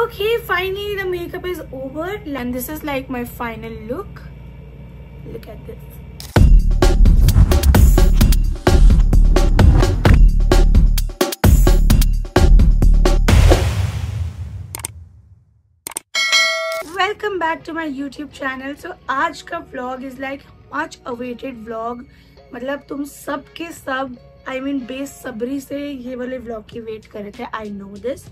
Okay, finally the makeup is over and this is like my final look. Look at this. Welcome back to my YouTube channel. So आज का vlog is like much awaited vlog. मतलब तुम सब के सब बेसब्री से ये वाले vlog की वेट कर रहे थे. I know this.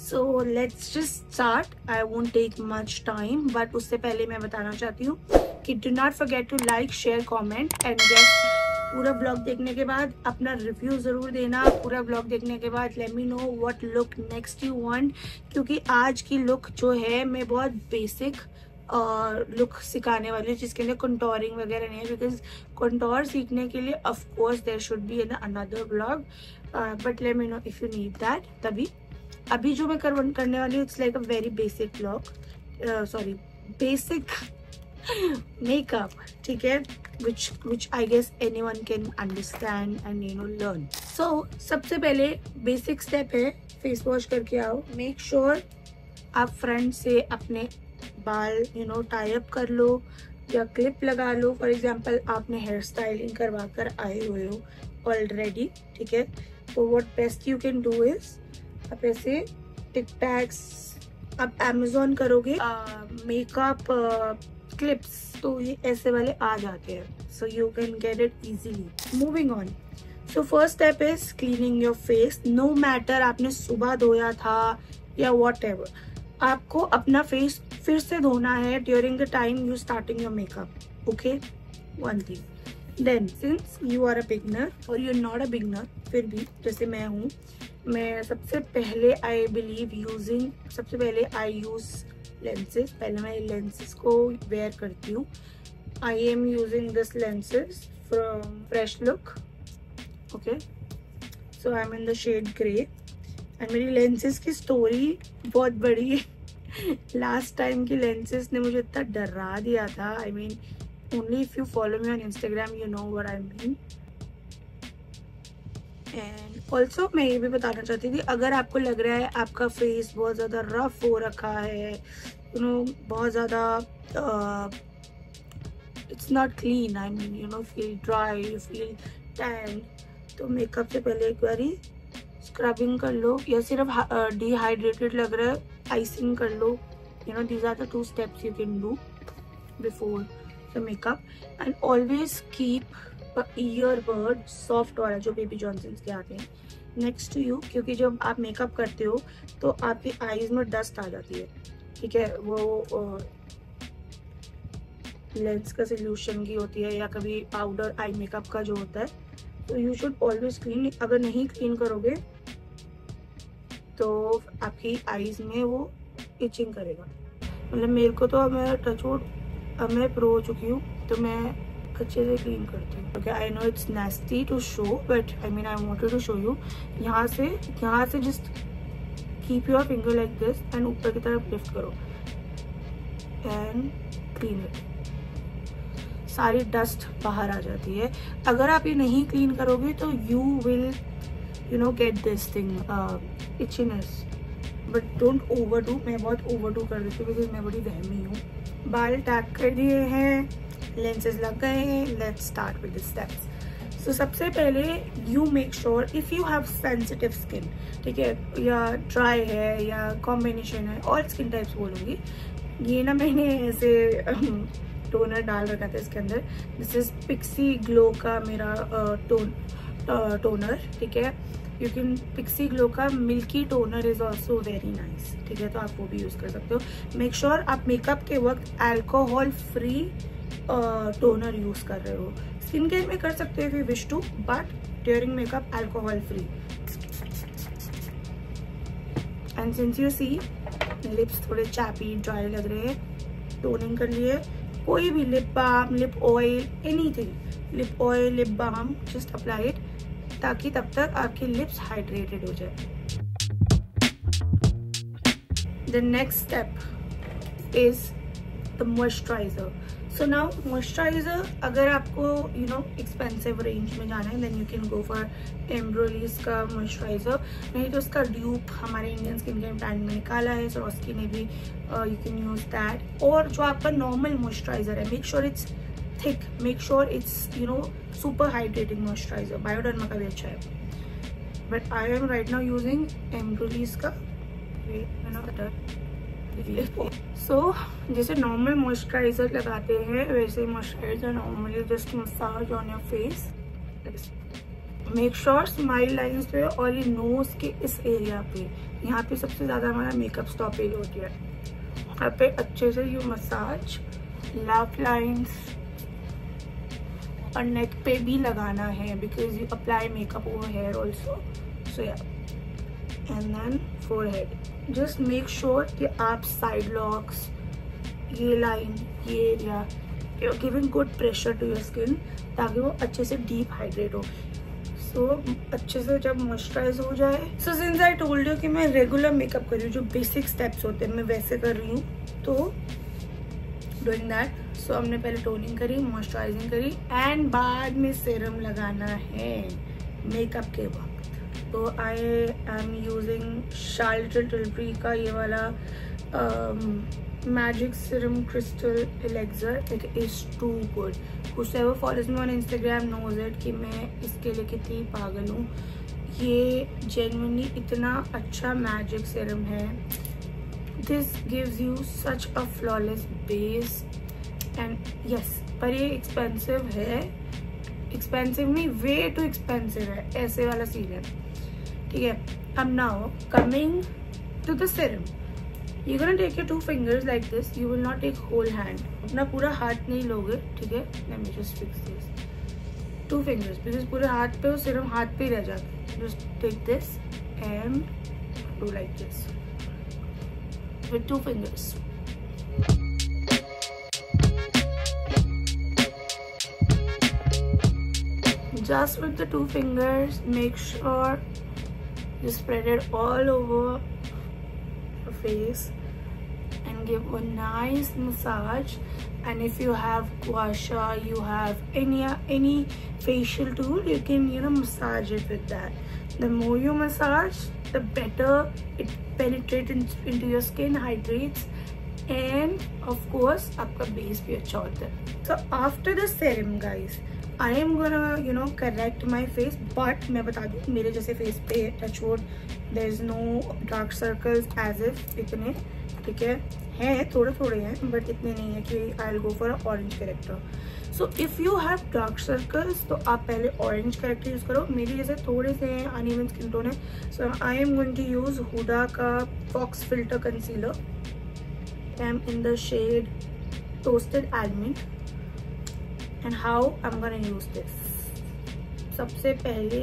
So let's just start. I won't take much time. But उससे पहले मैं बताना चाहती हूँ कि do not forget to like, share, comment and yes, पूरा ब्लॉग देखने के बाद अपना रिव्यू ज़रूर देना. पूरा ब्लॉग देखने के बाद let me know what look next you want. क्योंकि आज की लुक जो है मैं बहुत बेसिक लुक सिखाने वाली हूँ जिसके अंदर कंटोरिंग वगैरह नहीं है. बिकॉज कंटोर सीखने के लिए of course there should be another blog but let me know if you need that. तभी अभी जो मैं करने वाली हूँ it's like a very basic blog, sorry basic makeup, ठीक है, which I guess anyone can understand and learn. So सबसे पहले बेसिक स्टेप है फेस वॉश करके आओ. मेक श्योर आप फ्रंट से अपने बाल टाई अप कर लो या क्लिप लगा लो. फॉर एग्जाम्पल आपने हेयर स्टाइलिंग करवा कर आए हुए हो ऑलरेडी, ठीक है, तो what best you can do is आप ऐसे टिक टैक्स आप अमेजोन करोगे मेकअप क्लिप्स, तो ये ऐसे वाले आ जाते हैं. So you can get it easily. Moving on. So first step is cleaning your face. No matter आपने सुबह धोया था या वॉट एवर, आपको अपना फेस फिर से धोना है during the time you starting your makeup. Okay, one thing. Then since you are a beginner और you are not a beginner, फिर भी जैसे मैं हूँ, मैं सबसे पहले सबसे पहले आई यूज लेंसेज. पहले मैं लेंसेज को वेयर करती हूँ. I am using this lenses from Fresh Look. Okay, so I am in the shade grey and मेरी लेंसेज की स्टोरी बहुत बड़ी है. लास्ट टाइम की लेंसेज ने मुझे इतना डरा दिया था. I mean only if you follow me on Instagram you know what I mean. And also मैं ये भी बताना चाहती थी, अगर आपको लग रहा है आपका फेस बहुत ज़्यादा रफ हो रखा है, बहुत ज़्यादा it's not clean, I mean feel dry, you feel tan, तो मेकअप से पहले एक बारी स्क्रबिंग कर लो. या सिर्फ डिहाइड्रेटेड लग रहा है, आइसिंग कर लो. These are the 2 steps you can do before the makeup. And always keep earbud soft वाला जो बेबी जॉनसन्स के आते हैं नेक्स्ट टू यू, क्योंकि जब आप मेकअप करते हो तो आपकी आईज में डस्ट आ जाती है, ठीक है, वो लेंस का सोल्यूशन की होती है या कभी पाउडर आई मेकअप का जो होता है. तो यू शुड ऑलवेज क्लीन. अगर नहीं क्लीन करोगे तो आपकी आईज में वो इचिंग करेगा. मतलब मेरे को तो मैं टचवुड अब मैं प्रो हो चुकी हूँ तो मैं अच्छे से क्लीन करती हूँ. Okay, I know it's nasty to show but I wanted to show you. यहाँ से just keep your finger like this and ऊपर की तरफ लिफ्ट करो एंड क्लीन इट. सारी डस्ट बाहर आ जाती है. अगर आप ये नहीं क्लीन करोगे तो you will get this thing itchiness. But don't overdo. मैं बहुत ओवरडू कर देती हूँ बिकॉज मैं बड़ी वहमी हूँ. बाल टैग कर दिए हैं, लेंसेज लग गए हैं. Let's start with the steps. So सबसे पहले you make sure if you have sensitive skin, ठीक है, या ड्राई है या कॉम्बिनेशन है, ऑल स्किन टाइप्स बोलूँगी. ये ना मैंने ऐसे टोनर डाल रखा था इसके अंदर. दिस इज पिक्सी ग्लो का मेरा टोनर, ठीक है. यू कैन पिक्सी ग्लो का milky toner is also very nice, ठीक है, तो आप वो भी यूज़ कर सकते हो. मेक श्योर आप मेकअप के वक्त अल्कोहल फ्री टोनर यूज कर रहे हो. स्किन केयर में कर सकते हो if you wish to, but during makeup alcohol free. And since you see lips थोड़े चैपी ड्राई लग रहे हैं, टोनिंग कर लिए. कोई भी lip balm, lip oil, anything, lip oil, lip balm, just apply it ताकि तब तक आपकी लिप्स हाइड्रेटेड हो जाए. The next step is the moisturiser. So now moisturiser, अगर आपको एक्सपेंसिव रेंज में जाना है then you can go for Embryolisse का मॉइस्चराइजर, नहीं तो उसका ड्यूप हमारे इंडियन स्किन केयर ब्रांड में निकाला है, स्वॉस्की ने भी, यू कैन यूज दैट। और जो आपका नॉर्मल मॉइस्चराइजर है, make sure it's thick, make sure it's super hydrating moisturizer. Bioderma का भी अच्छा है, but I am right now using Embryolisse का। सो जैसे नॉर्मल मॉइस्चराइजर लगाते हैं वैसे moisturizer normally just massage on your face. Make sure smile lines पे और ये नोज के इस एरिया पे, यहाँ पे सबसे ज्यादा हमारा मेकअप स्टॉपेज होती है, यहाँ पे अच्छे से यू मसाज, लाफ लाइंस और नेक पे भी लगाना है because you apply makeup over hair also. So yeah, and then forehead. Just make sure कि आप साइड लॉक्स, ये लाइन, ये area, you are giving good pressure to your skin ताकि वो अच्छे से डीप हाइड्रेट हो। सो अच्छे से जब मॉइस्चराइज हो जाए, so since I told you कि मैं रेगुलर मेकअप कर रही हूँ, जो बेसिक स्टेप्स होते हैं मैं वैसे कर रही हूँ, तो डूइंग दैट। सो हमने पहले टोनिंग करी, मॉइस्चराइजिंग करी एंड बाद में सीरम लगाना है मेकअप के वक्त। तो आई एम यूजिंग शार्लटेन टिल्बरी का ये वाला magic serum crystal elixir. It is too good. whoever follows me on Instagram knows it कि मैं इसके लिए कितनी पागल हूँ। ये जेन्युइनली इतना अच्छा मैजिक सीरम है। This gives you such a flawless base and yes, पर ये एक्सपेंसिव है, एक्सपेंसिव नहीं, वे टू एक्सपेंसिव है, ऐसे वाला सीन है, ठीक है। अब now coming to the serum, you're gonna take your 2 fingers like this, you will not take whole hand, अपना पूरा हाथ नहीं लोगे, ठीक है। let me just fix this, 2 fingers because पूरे हाथ पे वो सीरम हाथ पे ही रह जाता है। just take this and do like this with 2 fingers। just with the 2 fingers make sure you spread it all over face and give a nice massage। and if you have gua sha, you have any facial tool, you can massage it with that। the more you massage the better it penetrates into your skin, hydrates and of course आपका base भी अच्छा होता है। so after the serum guys I am gonna correct my face, but मैं बता दूँ मेरे जैसे face पे touch wood there is no dark circles as if इतने, ठीक है, हैं थोड़े थोड़े हैं but इतने नहीं है कि I'll go for a orange character। so if you have dark circles तो आप पहले orange character यूज़ करो। मेरी जैसे थोड़े से हैं, uneven skin tone है, so I am going to use Huda का Fox Filter Concealer। I am in the shade Toasted Almond। and how I'm gonna use this, सबसे पहले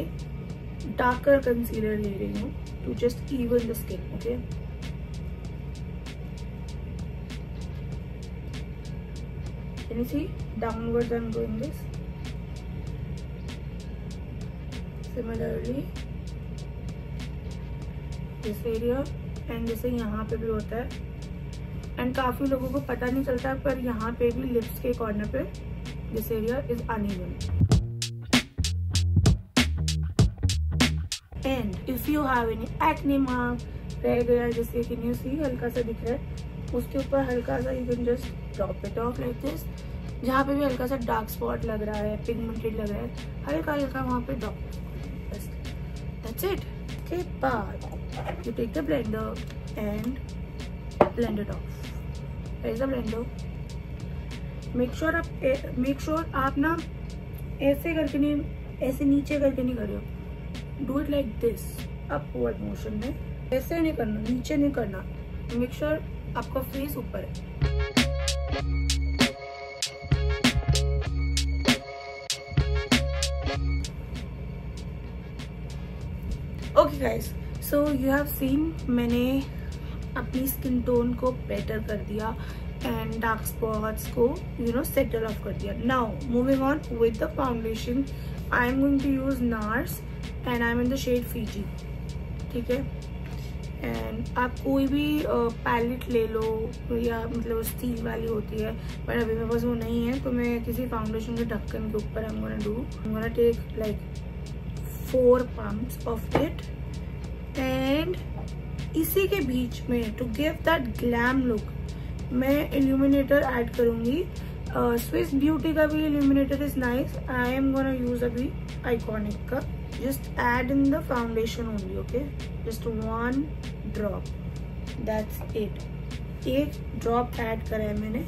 डार्कर कंसीलर ले रही हूँ to just even the skin, okay। can you see downwards I'm doing this, similarly this area and जैसे यहाँ पे भी होता है एंड काफी लोगों को पता नहीं चलता पर यहाँ पे भी लिप्स के कॉर्नर पे this area is uneven। and if you have any acne mark रह गया, जैसे कि you see हल्का सा दिख रहा है, उसके ऊपर हल्का सा you can just drop it off like this। जहाँ पे भी हल्का सा डार्क स्पॉट लग रहा है, पिगमेंटेड लग रहा है, हल्का हल्का वहाँ पे ड्रॉप, बस that's it। उसके बाद you take the blender and blend it off। where is the blender? Make sure आप ना ऐसे करके नहीं, ऐसे नीचे करके नहीं कर रहे हो, do it like this, upward motion में, ऐसे नहीं करना, नीचे नहीं करना, मेक श्योर आपका फेस ऊपर है। Okay guys, so you have seen मैंने अपनी स्किन टोन को बेटर कर दिया एंड डार्क स्पॉट्स को सेटल ऑफ कर दिया। Now moving on with the foundation, I am going to use NARS and I am in the shade Fiji, ठीक है। एंड आप कोई भी पैलेट ले लो, या मतलब स्टील वाली होती है, बट अभी मेरे पास वो नहीं है, तो मैं किसी फाउंडेशन के ढक्कन के ऊपर I'm gonna take like 4 pumps of it, and इसी के बीच में to give that glam look मैं इल्यूमिनेटर ऐड करूँगी। स्विस ब्यूटी का भी illuminator is nice, I am gonna use अभी आइकॉनिक का। Just add in the foundation only, okay? Just 1 drop. That's it. 1 drop add करा है मैंने.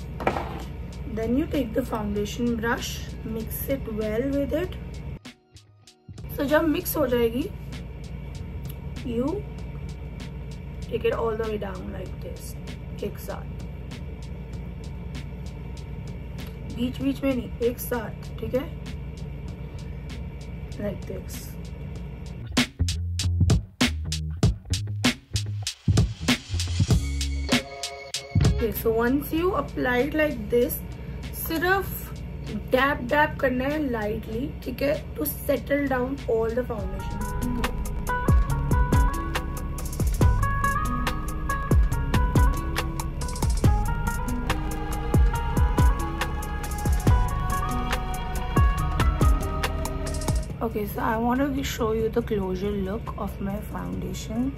Then you take the foundation brush, mix it well with it. So जब mix हो जाएगी, you take it all the way down like this, एक साथ. बीच में नहीं, एक साथ, ठीक है? Like this. Okay, so once you apply it like this, सिर्फ डैब करना है lightly, ठीक है, to settle down all the foundation. Okay, so I want to show you the closure look of my foundation.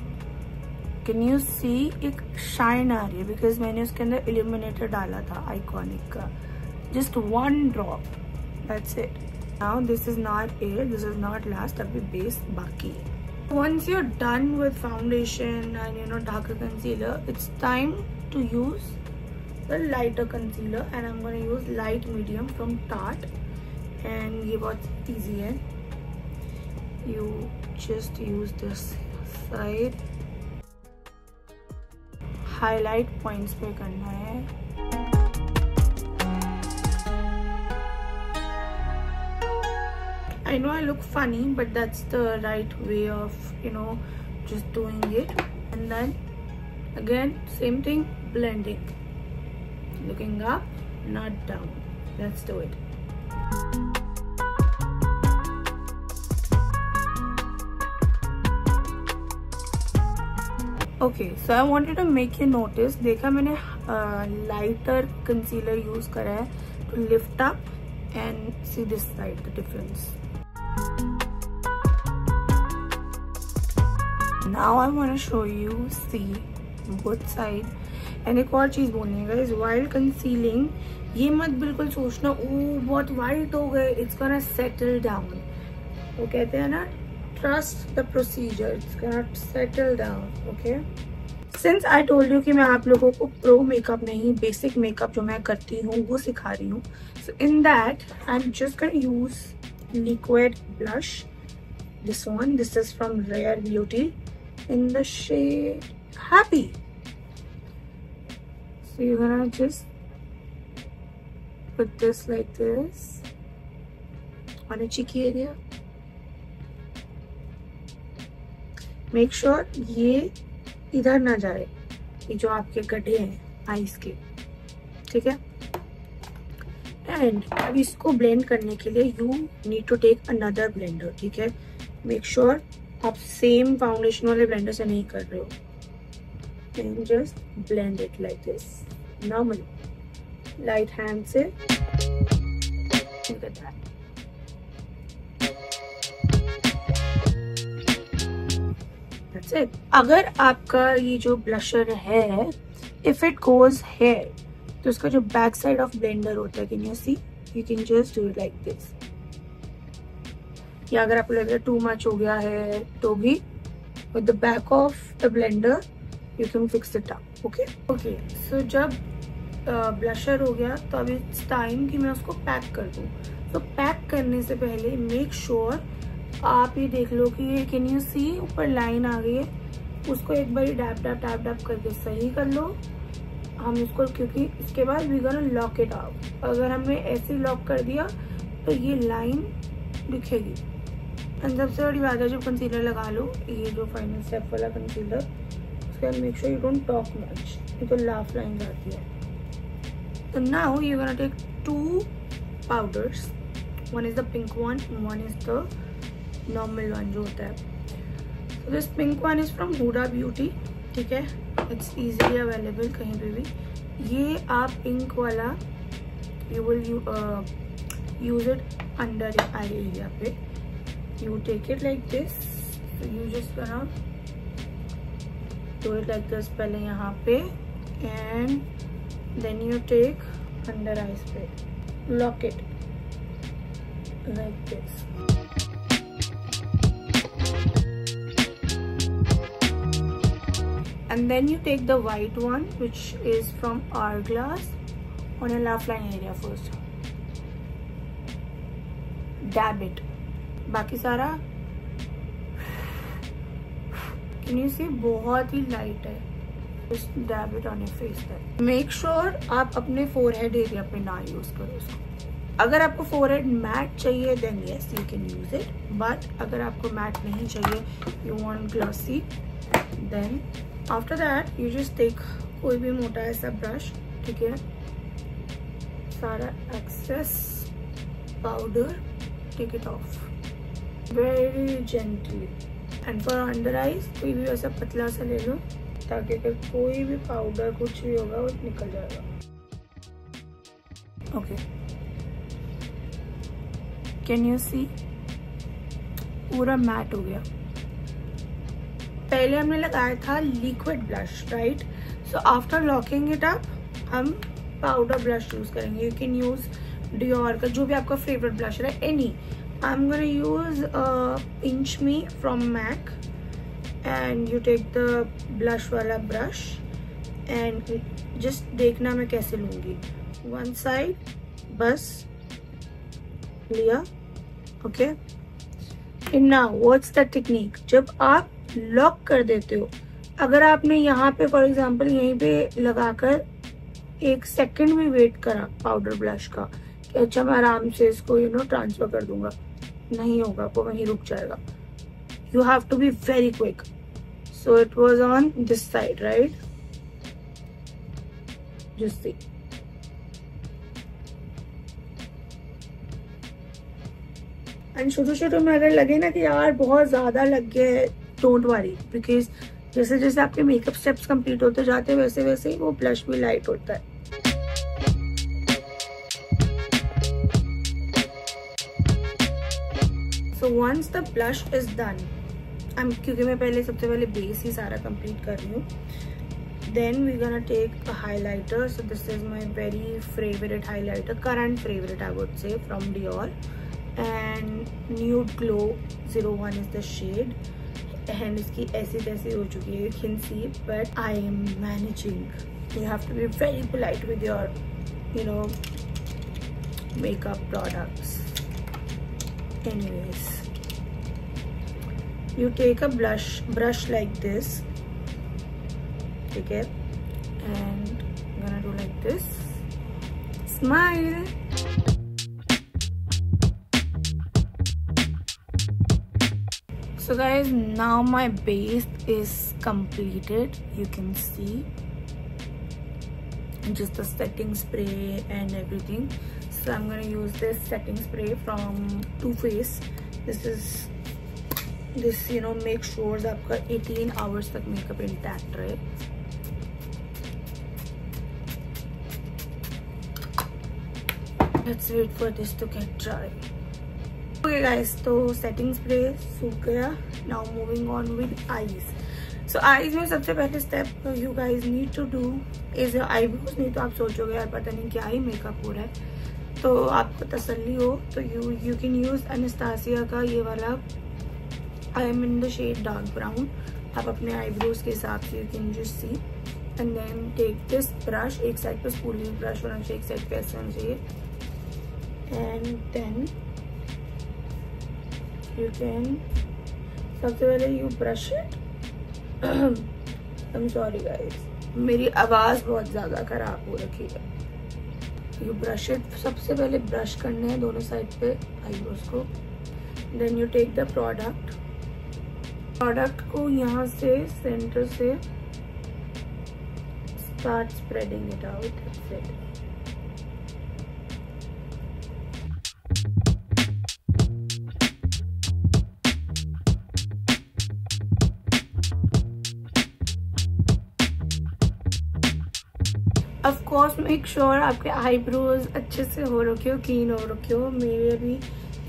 Can you see एक shine आ रही है because मैंने उसके अंदर इल्यूमिनेटर डाला था आइकॉनिक का. Just 1 drop. That's it. Now this is not it. This is not last. अभी base बाकी है. Once you're done with foundation and darker concealer, it's time to use the lighter concealer, and I'm going to use light medium from Tarte. And ये बहुत easy है. You just use this side. Highlight points पे करना है. I know I look funny, but that's the right way of just doing it. And then again same thing, blending, looking up, not down. Let's do it. Okay, so I wanted to make you notice. देखा मैंने lighter concealer use करा है to lift up and see this side, the difference. Now I want to show you, see both side. And एक और चीज बोलनी है guys, while concealing ये मत बिल्कुल सोचना ओ बहुत वाइट हो गए, it's gonna settle down. वो कहते हैं ना, trust the procedure, it's gonna settle down, okay? Since I told you कि मैं आप लोगों को प्रो मेकअप नहीं, बेसिक मेकअप जो मैं करती हूँ वो सिखा रही हूँ. So in that I'm just gonna use liquid blush. This one, this is from Rare Beauty in the shade Happy. So you're gonna just put this like this on a cheeky area. Make sure ये इधर ना जाए, ये जो आपके गड्ढे हैं eyes के, ठीक है. एंड अब इसको ब्लेंड करने के लिए you need to take another blender, ठीक है. मेक श्योर आप सेम फाउंडेशन वाले ब्लेंडर से नहीं कर रहे हो. And just blend it like this normal, light hand से. That's it. अगर आपका ये जो ब्लशर है, if it goes here, तो उसका जो बैक साइड ऑफ ब्लेंडर होता है, can you see? You can just do it like this. या अगर आपको लग रहा है too much हो गया है तो भी with the back of the blender you can fix it up. Okay? Okay. So जब ब्लशर हो गया तो अब it's time कि मैं उसको पैक कर दूँ. तो पैक करने से पहले मेक श्योर आप ये देख लो कि ये कैन यू सी ऊपर लाइन आ गई है, उसको एक बार डैप करके सही कर लो. हम इसको, क्योंकि इसके बाद we gonna lock it out. अगर हमने ऐसे लॉक कर दिया तो ये लाइन दिखेगी. एंड सबसे बड़ी बात है, जब कंसीलर लगा लो, ये जो फाइनल स्टेप वाला कंसीलर, उसके बाद make sure you don't talk much, ये तो लाफ लाइन जाती है. तो now you gonna take 2 powders. One is the pink one, one is the normal one जो होता है. So this pink one is from Huda Beauty ठीक है, इट्स इजीली अवेलेबल कहीं पे भी। ये आप इंक वाला you will use it under eye area पे। You take it like this, you just gonna do it like this पहले यहाँ पे, and then you take under eyes पे, lock it like this. And then you take the white one which is from Hourglass on a laugh line area first. Dab it. बाकी सारा can you see बहुत ही light है. Just dab it on your face then. Make sure आप अपने forehead area पे ना use करो उसको. अगर आपको फोरहेड मैट चाहिए then yes you can use it, but अगर आपको मैट नहीं चाहिए, you want glossy, then after that you just take कोई भी मोटा ऐसा ब्रश, ठीक है, सारा excess powder take it off very gently, and for under eyes कोई भी वैसा पतला सा ले लो ताकि अगर कोई भी पाउडर कुछ भी होगा वो निकल जाएगा. ओके, कैन यू सी पूरा मैट हो गया. पहले हमने लगाया था liquid blush, right? So after locking it up हम पाउडर ब्लश यूज करेंगे. यू कैन यूज डियोर का जो भी आपका फेवरेट ब्लश है, any. I am gonna use pinch me from MAC, and you take the blush वाला brush and just देखना मैं कैसे लूंगी. वन साइड बस लिया, okay. And now what's the technique, जब आप लॉक कर देते हो, अगर आपने यहाँ पे फॉर एग्जांपल यहीं पे लगाकर 1 सेकंड भी वेट करा पाउडर ब्लश का कि अच्छा मैं आराम से इसको ट्रांसफर कर दूंगा, नहीं होगा, वो वहीं रुक जाएगा. You have to be very quick. So it was on this side, right? Just see. And शुरू में अगर लगे ना कि यार बहुत ज्यादा लग गया है, डोंट वरी, बिकॉज जैसे जैसे आपके मेकअप स्टेप्स कंप्लीट होते जाते हैं वैसे वैसे ही वो ब्लश भी लाइट होता है. So once the blush is done, क्योंकि मैं पहले सबसे पहले बेस ही सारा कंप्लीट कर रही हूँ, then we're gonna take a highlighter. So this is my very favorite highlighter, current favorite I would say, from Dior, and Nude Glow 01 is the shade, and इसकी ऐसी तैसी हो चुकी है, you can see, but I am managing. You have to be very polite with your makeup products. Anyways, you take a brush like this, okay, and I'm gonna do like this. Smile. So guys, now my base is completed. You can see just the setting spray and everything. So I'm gonna use this setting spray from Too Faced. This make sure आपका 18 hours तक makeup intact रहे. Let's wait for this to get dry. Okay guys, तो setting spray सूख गया. Now moving on with eyes. So eyes में सबसे पहले step you guys need to do is your eyebrows. नहीं तो आप सोचोगे यार पता नहीं क्या ही मेकअप हो रहा है, तो आपको तसल्ली हो तो you can use Anastasia का ये वाला, I am in the shade dark brown. आप अपने eyebrows के हिसाब से you can just see, and then take this brush. एक साइड पे स्पूली ब्रश होना चाहिए, एक साइड पे ऐसे होना चाहिए, and then you can सबसे पहले you brush it. I'm sorry guys, मेरी आवाज बहुत ज्यादा खराब हो रखी है. You brush it. सबसे पहले ब्रश करने हैं दोनों साइड पे आईब्रोज को. Then you take the product को यहाँ से सेंटर से start spreading it out. That's it. Of course make sure आपके आईब्रोज अच्छे से हो रखे हो, क्लीन हो रखे हो। मेरे अभी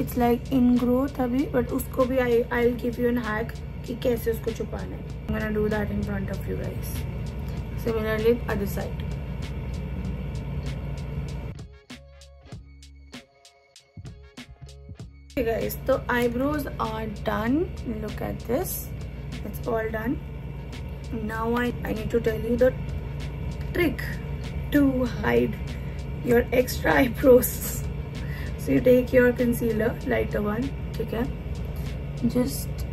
इट्स लाइक इन ग्रोथ अभी, बट उसको भी I will give you an hack कि कैसे उसको छुपाना है। I am gonna do that in front of you guys. Similarly other side. Okay guys, so eyebrows are done. Look at this, it's all done. Now I need to tell you the trick to hide your extra eyebrows. So you take your concealer, lighter one, ठीक है, just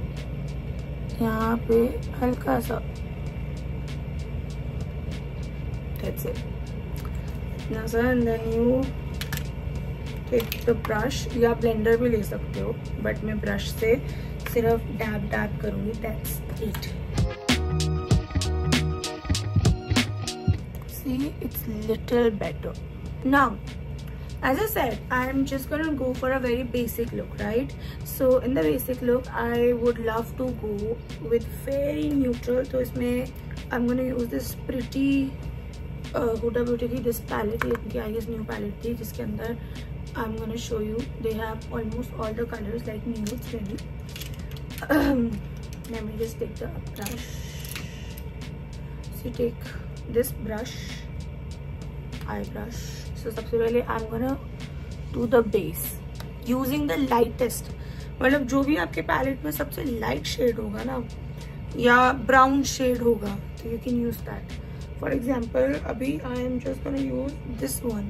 यहाँ पे हल्का सा, that's it, इतना सा, and then you take the brush, या blender भी ले सकते हो, बट मैं ब्रश से सिर्फ डैब डैब करूँगी, that's it. See, it's little better. Now, as I said, I'm just gonna go for a very basic look, right? So in the basic look, I would love to go with very neutral. तो इसमें I'm gonna use this pretty Huda Beauty की this palette, इनकी I guess new palette थी, जिसके अंदर I'm gonna show you they have almost all the colors like nudes maybe. Let me just take the brush. So you take this brush, eye brush. So सबसे पहले I'm gonna do the base using the lightest, मतलब जो भी आपके palette में सबसे light shade होगा ना, या ब्राउन शेड होगा, तो you can use that. For example, अभी I am just gonna use this one.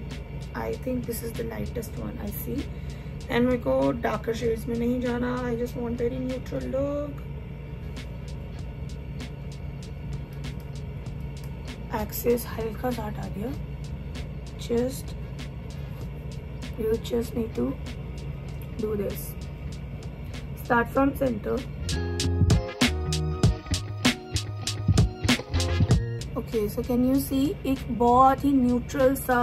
I think this is the lightest one I see. And मेरे को darker shades में नहीं जाना. I just want very neutral look. Axis हल्का सा हटा दिया. You just need to do this. Start from center. Okay, so can you see एक बहुत ही neutral सा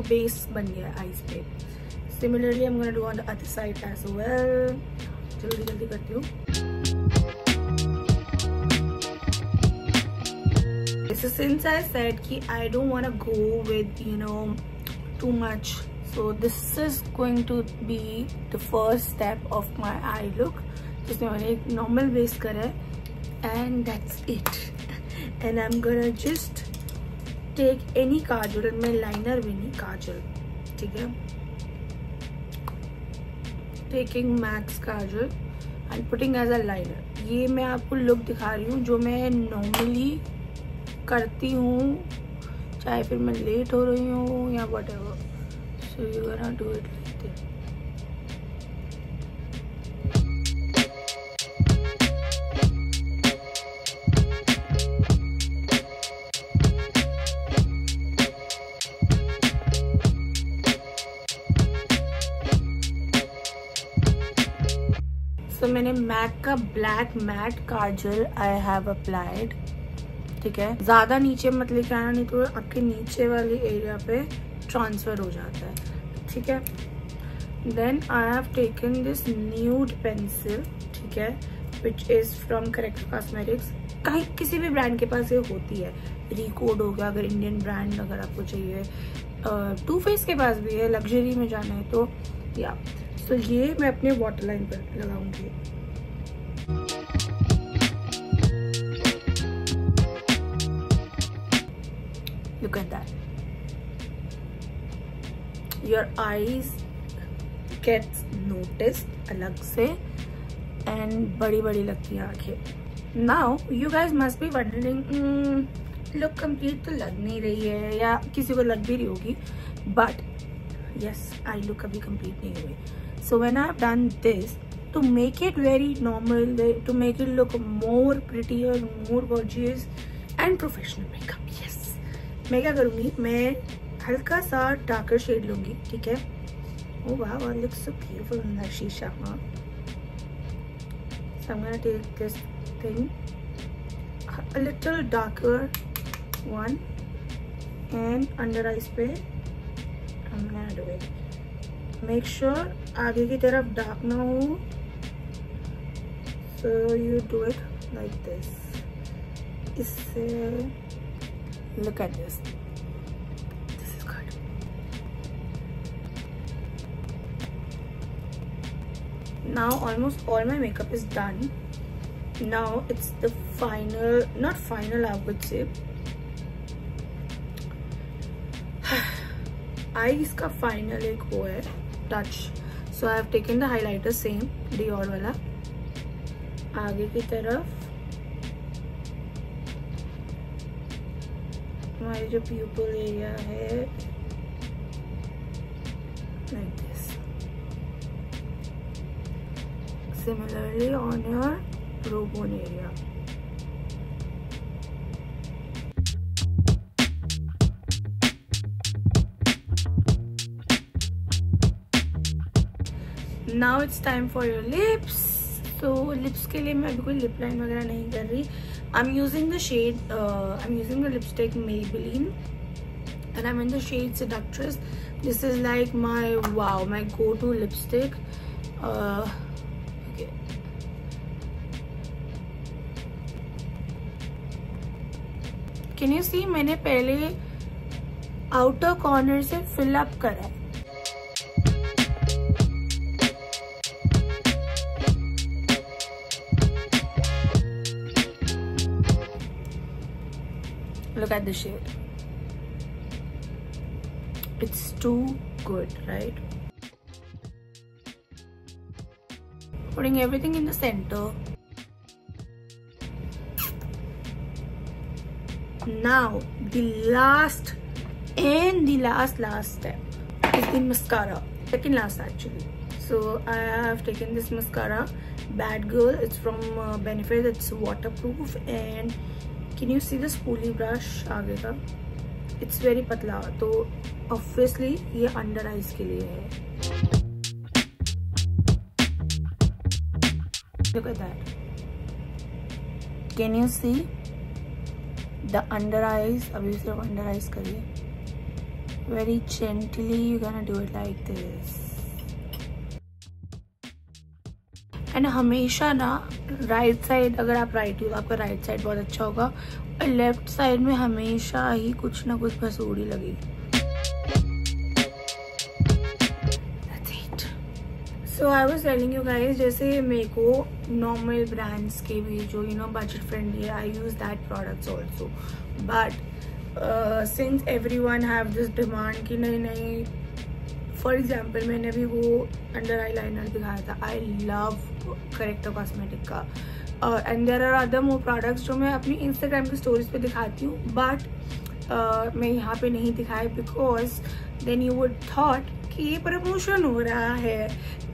base बन गया आईज पे. Similarly, I'm gonna do on the other side as well. जल्दी करती हूँ. So since I said कि I don't wanna go with too much, so this is going to be the first step of my eye look. जिसमें मैंने एक normal base करा है, and that's it. And I'm gonna just take any काजल, मैं liner भी नहीं, काजल, ठीक है, taking MAC Kajal and putting as a liner. ये मैं आपको लुक दिखा रही हूँ जो मैं नॉर्मली करती हूँ, चाहे फिर मैं लेट हो रही हूँ या whatever. So you gonna do it like this. तो मैंने मैक का black matte Kajal I have applied, ठीक है, ज्यादा नीचे मत लेके आना, नहीं तो आपके नीचे वाली एरिया पे ट्रांसफर हो जाता है, ठीक है. Then I have taken this nude pencil, ठीक है, which is from correct cosmetics. कहीं किसी भी ब्रांड के पास ये होती है, रिकोड होगा अगर इंडियन ब्रांड अगर आपको चाहिए, टू फेस के पास भी है, लग्जरी में जाना है तो या. तो ये मैं अपने वाटर लाइन पर लगाऊंगी. Look at that. Your eyes gets noticed अलग से, and बड़ी बड़ी लगती हैं आंखें. Now you guys must be wondering, look complete तो लग नहीं रही है, या किसी को लग भी रही होगी, but yes, I look अभी complete नहीं हुई. So when I've done this, to make it very normal, to make it look more prettier, more gorgeous and professional makeup, yes, मैं क्या करूँगी, मैं हल्का सा डार्कर शेड लूँगी, ठीक है. Oh wow, it looks so beautiful in that शीशा. हाँ, so I'm gonna take this thing, a little darker one, and under eyes पे I'm gonna do it. Make sure आगे की तरफ डार्क ना हो, so you do it like this. इससे look at this, now almost all my makeup is done. Now it's the final, not final I would say, eyes का final एक वो है touch. So I have taken the highlighter same Dior वाला, आगे की तरफ हमारी जो pupil area है like this. Similarly on your brow bone area. Now it's time for your lips. So lips के लिए मैं अभी कोई lip line वगैरह नहीं कर रही. I'm using the shade, I'm using the lipstick Maybelline, and I'm in the shade Seductress. This is like my wow, my go-to lipstick. Okay. Can you see? मैंने पहले outer corner से fill up करा है. Look at the shade. It's too good, right? Putting everything in the center. Now the last and the last step is the mascara. Second last actually. So I have taken this mascara, Bad Girl. It's from Benefit. It's waterproof, and can you see the spoolie brush आगे का? It's very पतला, तो obviously ये under eyes के लिए है. Look at that. Can you see the under eyes? अभी सिर्फ under eyes करिए. Very gently you're gonna do it like this. And हमेशा ना राइट साइड, अगर आप राइट हो तो आपका राइट साइड बहुत अच्छा होगा, और लेफ्ट साइड में हमेशा ही कुछ ना कुछ भसूड़ी लगेगी. So I was telling you guys, जैसे मेरे को नॉर्मल ब्रांड्स के भी जो budget friendly, I use that products also, but since everyone have this demand कि नहीं, फॉर एग्जाम्पल मैंने भी वो अंडर आई लाइनर दिखाया था. आई लव करेक्टर कॉस्मेटिक का, and there are other more products जो मैं अपनी इंस्टाग्राम की स्टोरीज पे दिखाती हूँ, बट मैं यहाँ पे नहीं दिखाए because then you would thought कि ये प्रमोशन हो रहा है.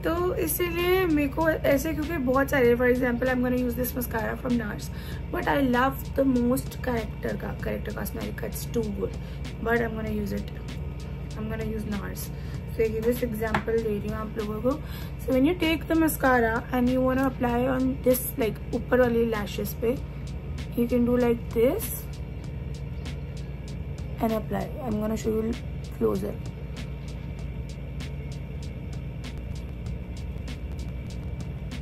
तो इसीलिए मेरे को ऐसे, क्योंकि बहुत सारे, for example I am gonna use this mascara from Nars, but I love the most Character cosmetic का. It's too good, but I am gonna use it. I am gonna use Nars. So this example दे रही हूँ आप लोगों को. So when you take the mascara and you wanna apply on this like ऊपर वाली lashes पे, you can do like this and apply. I'm gonna show you closer.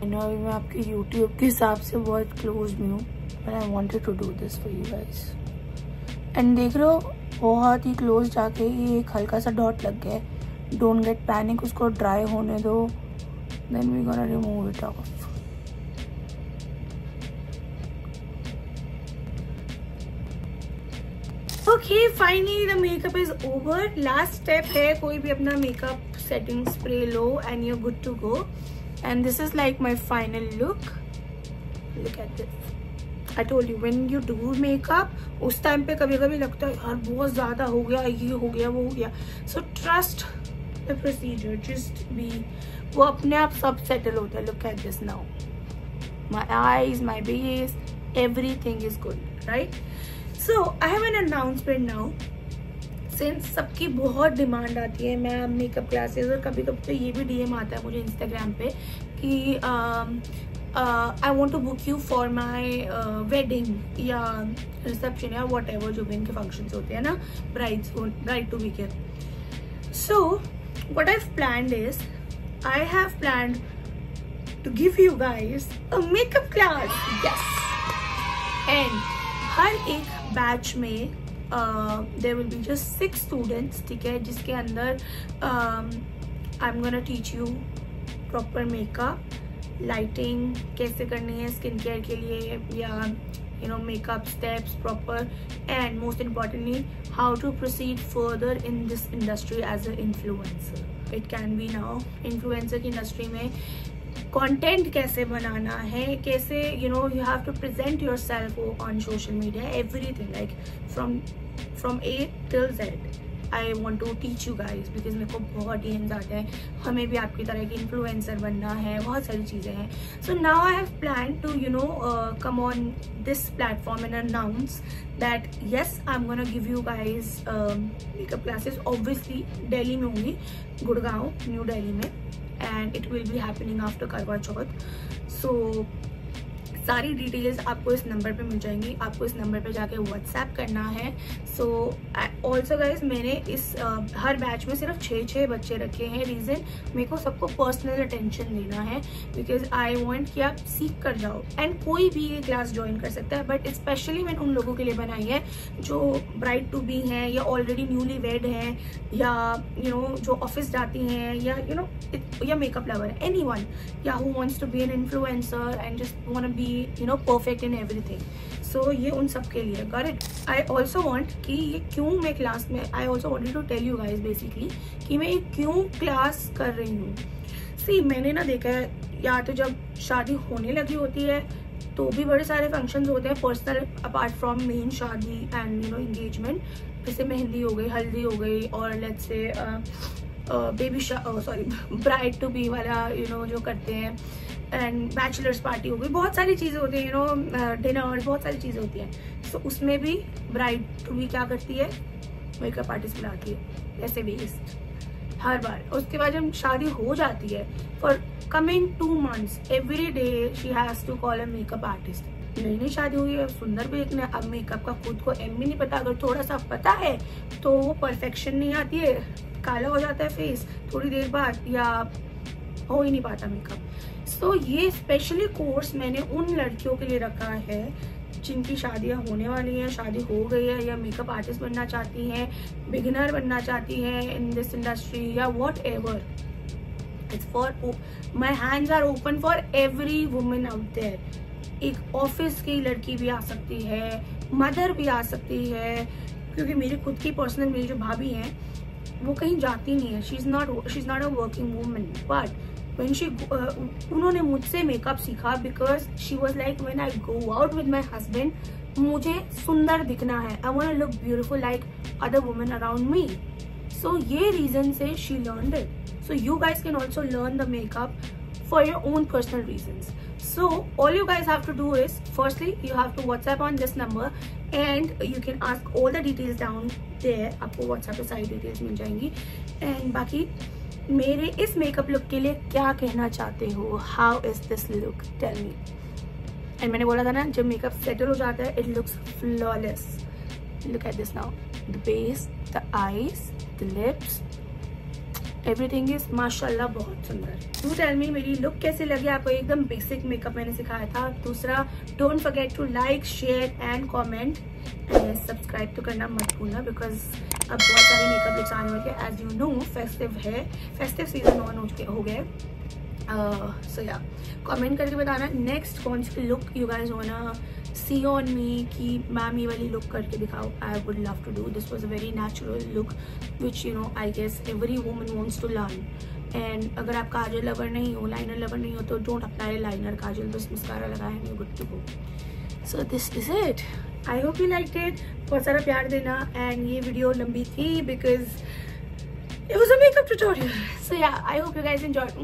मैं आपके YouTube के हिसाब से बहुत क्लोज में हूँ, but I wanted to do this for you guys. And देख रहे हो बहुत ही क्लोज जाके ये एक हल्का सा डॉट लग गया है. Don't get panic, उसको ड्राई होने दो, then we're gonna remove it off. Okay, finally the makeup is over. Last step है, कोई भी अपना makeup setting spray low and you're good to go. And this is like my final look. Look at this. I told you when you do makeup, उस time पे कभी कभी लगता है यार बहुत ज़्यादा हो गया, ये हो गया, वो हो गया. So trust the procedure, just be, वो अपने आप सब settle होता है. Look at this now. My eyes, my base, everything is good, right? So I have an announcement now. Since सबकी बहुत डिमांड आती है, मैं मेकअप क्लासेस, और कभी कभी तो ये भी DM आता है मुझे इंस्टाग्राम पे कि I want to book you for my wedding या रिसेप्शन या whatever जो भी इनके फंक्शंस होते हैं ना, bride to be के. So what I've planned is, I have planned to give you guys a makeup class. Yes. And हर एक बैच में there will be just 6 students, ठीक है, जिसके अंदर I'm gonna teach you proper makeup lighting कैसे करनी है स्किन केयर के लिए, या makeup steps proper, and most importantly how to proceed further in this industry as an influencer. It can be now influencer की industry में content कैसे बनाना है, कैसे you have to present yourself on social media, everything like from A till Z. I want to teach you guys because मेरे को बहुत DMs आते हैं, हमें भी आपकी तरह की इन्फ्लुएंसर बनना है, बहुत सारी चीज़ें हैं. So now I have planned to come on this platform and announce that yes, I'm gonna give you guys makeup classes. Obviously Delhi में होंगी, गुड़गांव न्यू दिल्ली में, and it will be happening after करवा चौथ. So सारी डिटेल्स आपको इस number पे मिल जाएंगी, आपको इस नंबर पे जाके व्हाट्सएप करना है. सो ऑल्सो गाइज मैंने इस हर बैच में सिर्फ 6 बच्चे रखे हैं. रीज़न मेरे को सबको पर्सनल अटेंशन देना है बिकॉज आई वांट कि आप सीख कर जाओ, एंड कोई भी ये क्लास ज्वाइन कर सकता है, बट स्पेशली मैंने उन लोगों के लिए बनाई है जो ब्राइड टू बी हैं, या ऑलरेडी न्यूली वेड हैं, या जो ऑफिस जाती हैं, या मेकअप लवर है, एनीवन, या who wants to be an influencer and just want to be perfect in everything. So ये उन सब के लिए. Got it? I also want कि ये क्यों मैं क्लास में, I also wanted to tell you guys basically कि मैं ये क्यों क्लास कर रही हूँ. See, मैंने ना देखा है, या तो जब शादी होने लगी होती है तो भी बड़े सारे फंक्शंस होते हैं पर्सनल अपार्ट फ्रॉम मेन शादी एंड एंगेजमेंट, जैसे मेहंदी हो गई, हल्दी हो गई, और let's say bride to be वाला जो करते हैं, एंड बैचलर्स पार्टी हो गई, बहुत सारी चीज़ें होती हैं, डिनर, बहुत सारी चीज़ें होती हैं. सो उसमें भी ब्राइड टू बी क्या करती है, मेकअप आर्टिस्ट बुलाती है ऐसे वेस्ट हर बार. उसके बाद जब शादी हो जाती है, for coming 2 months every day she has to call a makeup artist. नई शादी हुई है, सुंदर भी देखना है. अब मेकअप का खुद को भी नहीं पता, अगर थोड़ा सा पता है तो वो परफेक्शन नहीं आती है, काला हो जाता है फेस थोड़ी देर बाद, या हो ही नहीं पाता मेकअप. सो ये स्पेशली कोर्स मैंने उन लड़कियों के लिए रखा है जिनकी शादियां होने वाली हैं, शादी हो गई है, या मेकअप आर्टिस्ट बनना चाहती हैं, बिगिनर बनना चाहती हैं इन दिस इंडस्ट्री, या whatever. It's for my hands are open for every women out there. एक ऑफिस की लड़की भी आ सकती है, मदर भी आ सकती है, क्योंकि मेरी खुद की पर्सनल मेरी जो भाभी हैं वो कहीं जाती नहीं है, she is not a working woman, but when उन्होंने मुझसे मेकअप सीखा because she was like when I go out with my husband मुझे सुंदर दिखना है, I want to look beautiful like other women around me. So ये reason से she learned it. So you guys can also learn the makeup for your own personal reasons. So all you guys have to do is, firstly you have to WhatsApp on this number and you can ask all the details down there. आपको WhatsApp पे सारी details मिल जाएंगी. And बाकी मेरे इस makeup look के लिए क्या कहना चाहते हो, how is this look, tell me. And मैंने बोला था ना, जब मेकअप सेटल हो जाता है it looks flawless. Look at this now, the base, the eyes, the lips, everything is माशाल्लाह बहुत सुंदर. टू टेल मी मेरी लुक कैसी लगी आपको. एकदम बेसिक मेकअप मैंने सिखाया था. दूसरा, don't forget to like, share and comment, subscribe तो करना मत भूलना बिकॉज अब बहुत सारे मेकअप लुक्स आने वाले हैं. एज यू नो फेस्टिव है, फेस्टिव सीजन ऑन हो गए. सो या कमेंट करके बताना नेक्स्ट कौन सी look you guys wanna see on me कि मैम ये वाली लुक करके दिखाओ. I would love to do. This was a very natural look which I guess every woman wants to learn. And अगर आप काजल लवर नहीं हो, लाइनर लवर नहीं हो तो don't apply लाइनर, काजल, बस मस्कारा लगाए and you're good to go. So this is it. I hope you liked it. बहुत सारा प्यार देना. and ये वीडियो लंबी थी because it was a makeup tutorial. So yeah, I hope you guys enjoyed.